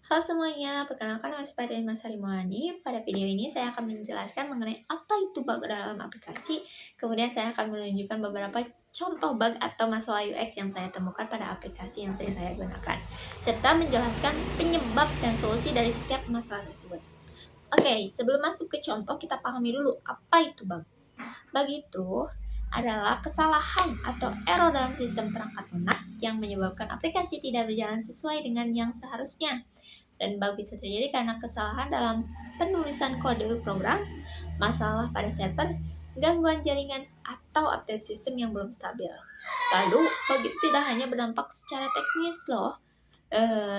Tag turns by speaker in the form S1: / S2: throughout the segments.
S1: Halo semuanya, perkenalkan nama saya Fatin Masari Maulani. Pada video ini saya akan menjelaskan mengenai apa itu bug dalam aplikasi. Kemudian saya akan menunjukkan beberapa contoh bug atau masalah UX yang saya temukan pada aplikasi yang saya gunakan, serta menjelaskan penyebab dan solusi dari setiap masalah tersebut. Oke, sebelum masuk ke contoh, kita pahami dulu apa itu bug. Bug itu adalah kesalahan atau error dalam sistem perangkat lunak yang menyebabkan aplikasi tidak berjalan sesuai dengan yang seharusnya. Dan bug bisa terjadi karena kesalahan dalam penulisan kode program, masalah pada server, gangguan jaringan, atau update sistem yang belum stabil. Lalu, bug itu tidak hanya berdampak secara teknis loh,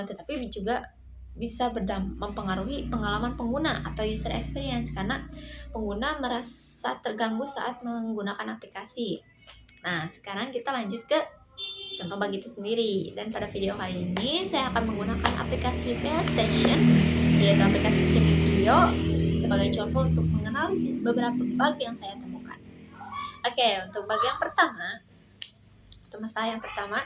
S1: tetapi juga bisa mempengaruhi pengalaman pengguna atau user experience karena pengguna merasa terganggu saat menggunakan aplikasi. Nah, sekarang kita lanjut ke contoh bug itu sendiri. Dan pada video kali ini saya akan menggunakan aplikasi VS Station, yaitu aplikasi streaming video, sebagai contoh untuk menganalisis beberapa bug yang saya temukan. Oke, untuk bug yang pertama, atau masalah yang pertama,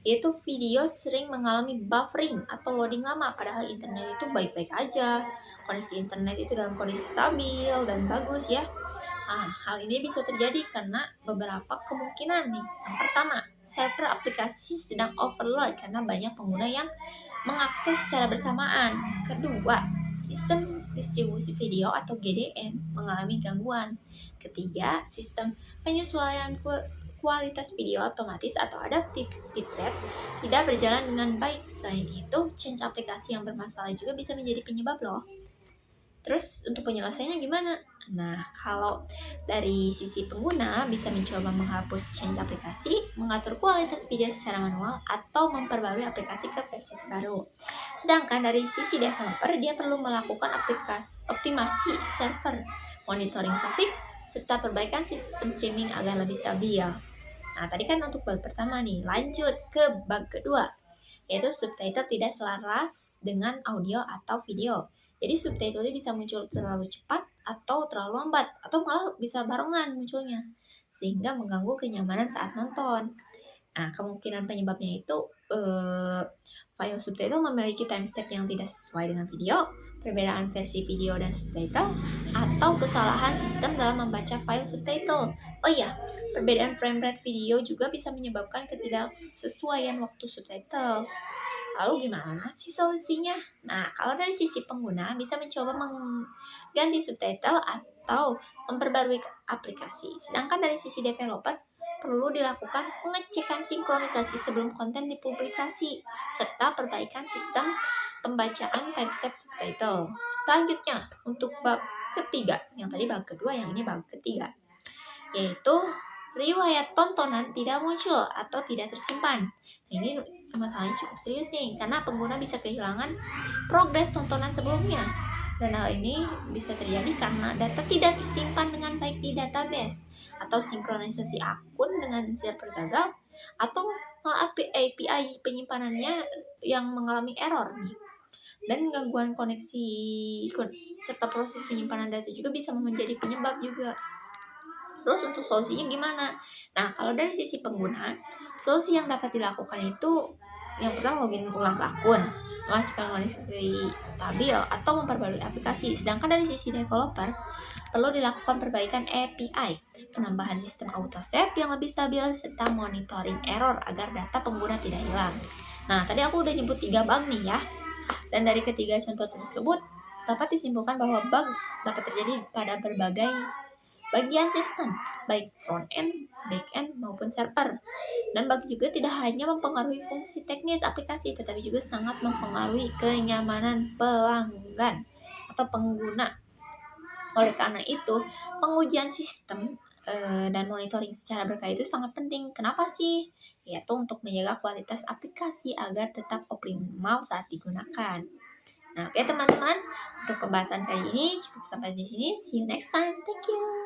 S1: yaitu video sering mengalami buffering atau loading lama, padahal internet itu baik-baik aja. Koneksi internet itu dalam kondisi stabil dan bagus ya. Nah, hal ini bisa terjadi karena beberapa kemungkinan nih. Yang pertama, server aplikasi sedang overload karena banyak pengguna yang mengakses secara bersamaan. Kedua, sistem distribusi video atau GDN mengalami gangguan. Ketiga, sistem penyesuaian kualitas video otomatis atau adaptive bitrate tidak berjalan dengan baik. Selain itu, change aplikasi yang bermasalah juga bisa menjadi penyebab loh. Terus untuk penyelesaiannya gimana? Nah, kalau dari sisi pengguna bisa mencoba menghapus change aplikasi, mengatur kualitas video secara manual, atau memperbarui aplikasi ke versi terbaru. Sedangkan dari sisi developer, dia perlu melakukan optimasi server, monitoring traffic, serta perbaikan sistem streaming agar lebih stabil. Nah, tadi kan untuk bug pertama nih. Lanjut ke bug kedua, yaitu subtitle tidak selaras dengan audio atau video. Jadi subtitle bisa muncul terlalu cepat atau terlalu lambat, atau malah bisa barengan munculnya, sehingga mengganggu kenyamanan saat nonton. Nah, kemungkinan penyebabnya itu file subtitle memiliki timestamp yang tidak sesuai dengan video, perbedaan versi video dan subtitle, atau kesalahan sistem dalam membaca file subtitle. Oh iya, perbedaan frame rate video juga bisa menyebabkan ketidaksesuaian waktu subtitle. Lalu gimana sih solusinya? Nah, kalau dari sisi pengguna bisa mencoba mengganti subtitle atau memperbarui aplikasi. Sedangkan dari sisi developer perlu dilakukan pengecekan sinkronisasi sebelum konten dipublikasi serta perbaikan sistem pembacaan timestamp subtitle. Selanjutnya, untuk bab ketiga, yang tadi bab kedua, yang ini bab ketiga, yaitu riwayat tontonan tidak muncul atau tidak tersimpan. Ini masalahnya cukup serius nih, karena pengguna bisa kehilangan progres tontonan sebelumnya. Dan hal ini bisa terjadi karena data tidak tersimpan dengan baik di database, atau sinkronisasi akun dengan server gagal, atau API penyimpanannya yang mengalami error nih. Dan gangguan koneksi serta proses penyimpanan data juga bisa menjadi penyebab juga. Terus untuk solusinya gimana? Nah, kalau dari sisi pengguna, solusi yang dapat dilakukan itu yang pertama login ulang ke akun, memastikan koneksi stabil, atau memperbarui aplikasi. Sedangkan dari sisi developer, perlu dilakukan perbaikan API, penambahan sistem autosave yang lebih stabil, serta monitoring error agar data pengguna tidak hilang. Nah, tadi aku udah nyebut 3 bug nih ya. Dan dari ketiga contoh tersebut, dapat disimpulkan bahwa bug dapat terjadi pada berbagai bagian sistem, baik front end, back end, maupun server. Dan bug juga tidak hanya mempengaruhi fungsi teknis aplikasi, tetapi juga sangat mempengaruhi kenyamanan pelanggan atau pengguna. Oleh karena itu, pengujian sistem dan monitoring secara berkala itu sangat penting. Kenapa sih? Yaitu untuk menjaga kualitas aplikasi agar tetap optimal saat digunakan. Nah, oke teman-teman, untuk pembahasan kali ini cukup sampai di sini. See you next time. Thank you.